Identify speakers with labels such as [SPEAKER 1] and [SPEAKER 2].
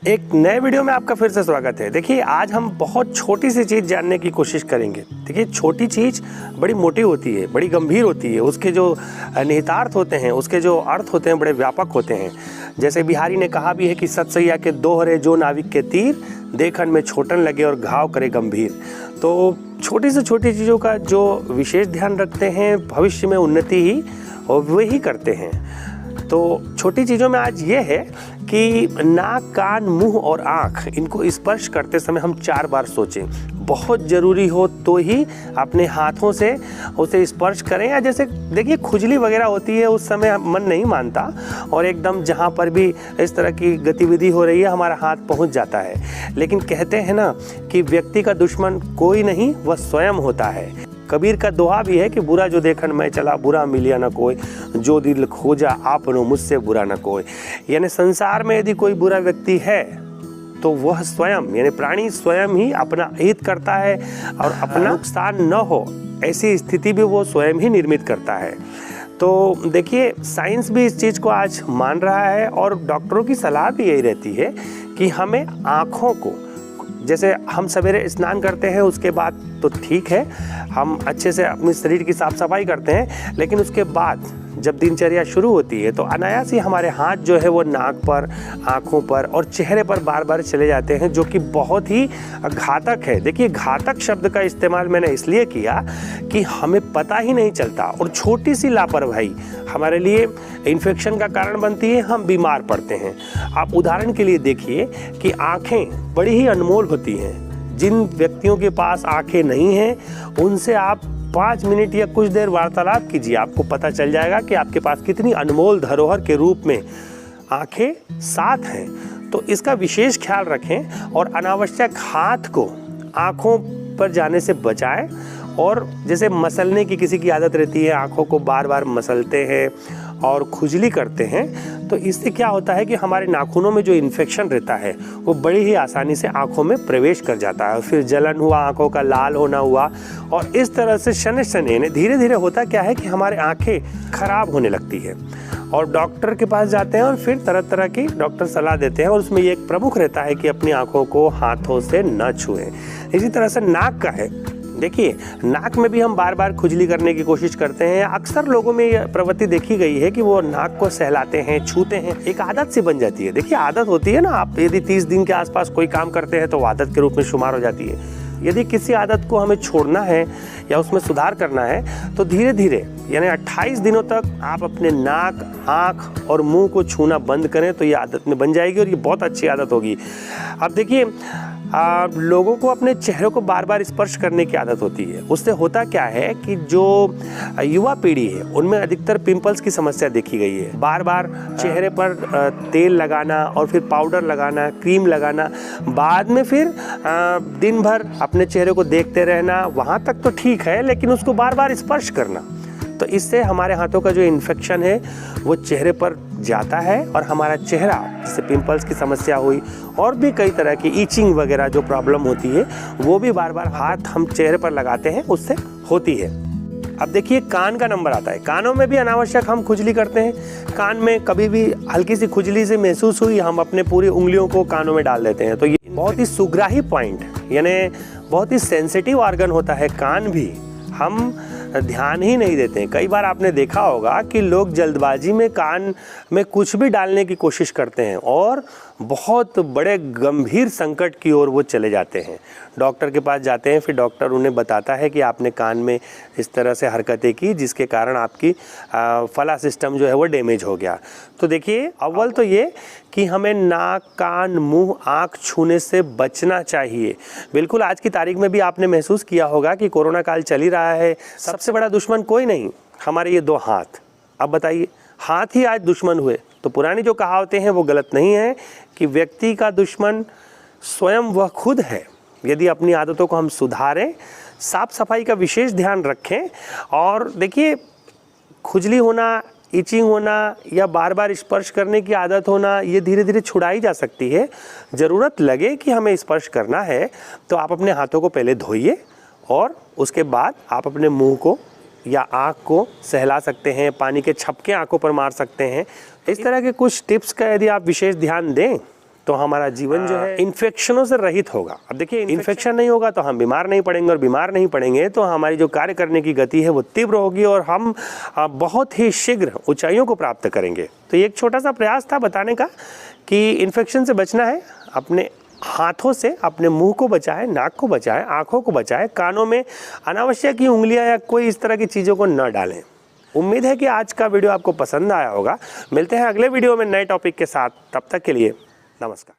[SPEAKER 1] एक नए वीडियो में आपका फिर से स्वागत है। देखिए, आज हम बहुत छोटी सी चीज़ जानने की कोशिश करेंगे। देखिए, छोटी चीज़ बड़ी मोटी होती है, बड़ी गंभीर होती है। उसके जो निहितार्थ होते हैं, उसके जो अर्थ होते हैं, बड़े व्यापक होते हैं। जैसे बिहारी ने कहा भी है कि सतसैया के दोहरे जो नाविक के तीर, देखन में छोटन लगे और घाव करे गंभीर। तो छोटी से छोटी चीज़ों का जो विशेष ध्यान रखते हैं, भविष्य में उन्नति ही और वही करते हैं। तो छोटी चीज़ों में आज ये है कि नाक, कान, मुंह और आँख, इनको स्पर्श करते समय हम 4 बार सोचें। बहुत ज़रूरी हो तो ही अपने हाथों से उसे स्पर्श करें। या जैसे देखिए, खुजली वगैरह होती है, उस समय मन नहीं मानता और एकदम जहाँ पर भी इस तरह की गतिविधि हो रही है, हमारा हाथ पहुँच जाता है। लेकिन कहते हैं ना कि व्यक्ति का दुश्मन कोई नहीं, वह स्वयं होता है। कबीर का दोहा भी है कि बुरा जो देखन मैं चला, बुरा मिलिया न कोई, जो दिल खोजा आपनो मुझसे बुरा न कोई। यानी संसार में यदि कोई बुरा व्यक्ति है तो वह स्वयं, यानी प्राणी स्वयं ही अपना हित करता है और अपना नुकसान न हो ऐसी स्थिति भी वो स्वयं ही निर्मित करता है। तो देखिए, साइंस भी इस चीज़ को आज मान रहा है और डॉक्टरों की सलाह भी यही रहती है कि हमें आँखों को, जैसे हम सवेरे स्नान करते हैं उसके बाद तो ठीक है, हम अच्छे से अपने शरीर की साफ सफाई करते हैं, लेकिन उसके बाद जब दिनचर्या शुरू होती है तो अनायास ही हमारे हाथ जो है वो नाक पर, आँखों पर और चेहरे पर बार बार चले जाते हैं, जो कि बहुत ही घातक है। देखिए, घातक शब्द का इस्तेमाल मैंने इसलिए किया कि हमें पता ही नहीं चलता और छोटी सी लापरवाही हमारे लिए इन्फेक्शन का कारण बनती है, हम बीमार पड़ते हैं। आप उदाहरण के लिए देखिए कि आँखें बड़ी ही अनमोल होती हैं। जिन व्यक्तियों के पास आँखें नहीं हैं, उनसे आप 5 मिनट या कुछ देर वार्तालाप कीजिए, आपको पता चल जाएगा कि आपके पास कितनी अनमोल धरोहर के रूप में आंखें साथ हैं। तो इसका विशेष ख्याल रखें और अनावश्यक हाथ को आंखों पर जाने से बचाएं। और जैसे मसलने की किसी की आदत रहती है, आंखों को बार बार मसलते हैं और खुजली करते हैं, तो इससे क्या होता है कि हमारे नाखूनों में जो इन्फेक्शन रहता है वो बड़ी ही आसानी से आंखों में प्रवेश कर जाता है। फिर जलन हुआ, आंखों का लाल होना हुआ, और इस तरह से शनि शनि धीरे धीरे होता क्या है कि हमारे आंखें खराब होने लगती है और डॉक्टर के पास जाते हैं और फिर तरह तरह की डॉक्टर सलाह देते हैं, और उसमें ये एक प्रमुख रहता है कि अपनी आंखों को हाथों से न छुएं। इसी तरह से नाक का है। देखिए, नाक में भी हम बार बार खुजली करने की कोशिश करते हैं। अक्सर लोगों में यह प्रवृत्ति देखी गई है कि वो नाक को सहलाते हैं, छूते हैं, एक आदत सी बन जाती है। देखिए, आदत होती है ना, आप यदि 30 दिन के आसपास कोई काम करते हैं तो आदत के रूप में शुमार हो जाती है। यदि किसी आदत को हमें छोड़ना है या उसमें सुधार करना है तो धीरे धीरे, यानी 28 दिनों तक आप अपने नाक, आँख और मुंह को छूना बंद करें तो ये आदत में बन जाएगी और ये बहुत अच्छी आदत होगी। अब देखिए, लोगों को अपने चेहरे को बार बार स्पर्श करने की आदत होती है। उससे होता क्या है कि जो युवा पीढ़ी है उनमें अधिकतर पिंपल्स की समस्या देखी गई है। बार बार चेहरे पर तेल लगाना और फिर पाउडर लगाना, क्रीम लगाना, बाद में फिर दिन भर अपने चेहरे को देखते रहना, वहाँ तक तो ठीक है, लेकिन उसको बार बार स्पर्श करना, तो इससे हमारे हाथों का जो इन्फेक्शन है वो चेहरे पर जाता है और हमारा चेहरा, जैसे पिंपल्स की समस्या हुई और भी कई तरह की ईचिंग वगैरह जो प्रॉब्लम होती है, वो भी बार बार हाथ हम चेहरे पर लगाते हैं उससे होती है। अब देखिए, कान का नंबर आता है। कानों में भी अनावश्यक हम खुजली करते हैं। कान में कभी भी हल्की सी खुजली से महसूस हुई, हम अपने पूरी उंगलियों को कानों में डाल देते हैं। तो ये बहुत ही सुग्राही पॉइंट, यानी बहुत ही सेंसिटिव ऑर्गन होता है कान भी, हम ध्यान ही नहीं देते हैं। कई बार आपने देखा होगा कि लोग जल्दबाजी में कान में कुछ भी डालने की कोशिश करते हैं और बहुत बड़े गंभीर संकट की ओर वो चले जाते हैं। डॉक्टर के पास जाते हैं, फिर डॉक्टर उन्हें बताता है कि आपने कान में इस तरह से हरकतें की जिसके कारण आपकी फला सिस्टम जो है वो डैमेज हो गया। तो देखिए, अव्वल तो ये कि हमें नाक, कान, मुंह, आँख छूने से बचना चाहिए। बिल्कुल, आज की तारीख में भी आपने महसूस किया होगा कि कोरोना काल चल ही रहा है। सबसे बड़ा दुश्मन कोई नहीं, हमारे ये 2 हाथ। अब बताइए, हाथ ही आज दुश्मन हुए। तो पुरानी जो कहावतें हैं वो गलत नहीं है कि व्यक्ति का दुश्मन स्वयं वह खुद है। यदि अपनी आदतों को हम सुधारें, साफ सफाई का विशेष ध्यान रखें, और देखिए, खुजली होना, इचिंग होना या बार बार स्पर्श करने की आदत होना, ये धीरे धीरे छुड़ाई जा सकती है। ज़रूरत लगे कि हमें स्पर्श करना है तो आप अपने हाथों को पहले धोइए और उसके बाद आप अपने मुंह को या आँख को सहला सकते हैं, पानी के छपके आँखों पर मार सकते हैं। इस तरह के कुछ टिप्स का यदि आप विशेष ध्यान दें तो हमारा जीवन जो है इन्फेक्शनों से रहित होगा। अब देखिए, इन्फेक्शन नहीं होगा तो हम बीमार नहीं पड़ेंगे, और बीमार नहीं पड़ेंगे तो हमारी जो कार्य करने की गति है वो तीव्र होगी, और हम बहुत ही शीघ्र ऊंचाइयों को प्राप्त करेंगे। तो ये एक छोटा सा प्रयास था बताने का कि इन्फेक्शन से बचना है, अपने हाथों से अपने मुंह को बचाएं, नाक को बचाएं, आंखों को बचाएं, कानों में अनावश्यक उंगलियां या कोई इस तरह की चीज़ों को न डालें। उम्मीद है कि आज का वीडियो आपको पसंद आया होगा। मिलते हैं अगले वीडियो में नए टॉपिक के साथ, तब तक के लिए नमस्कार।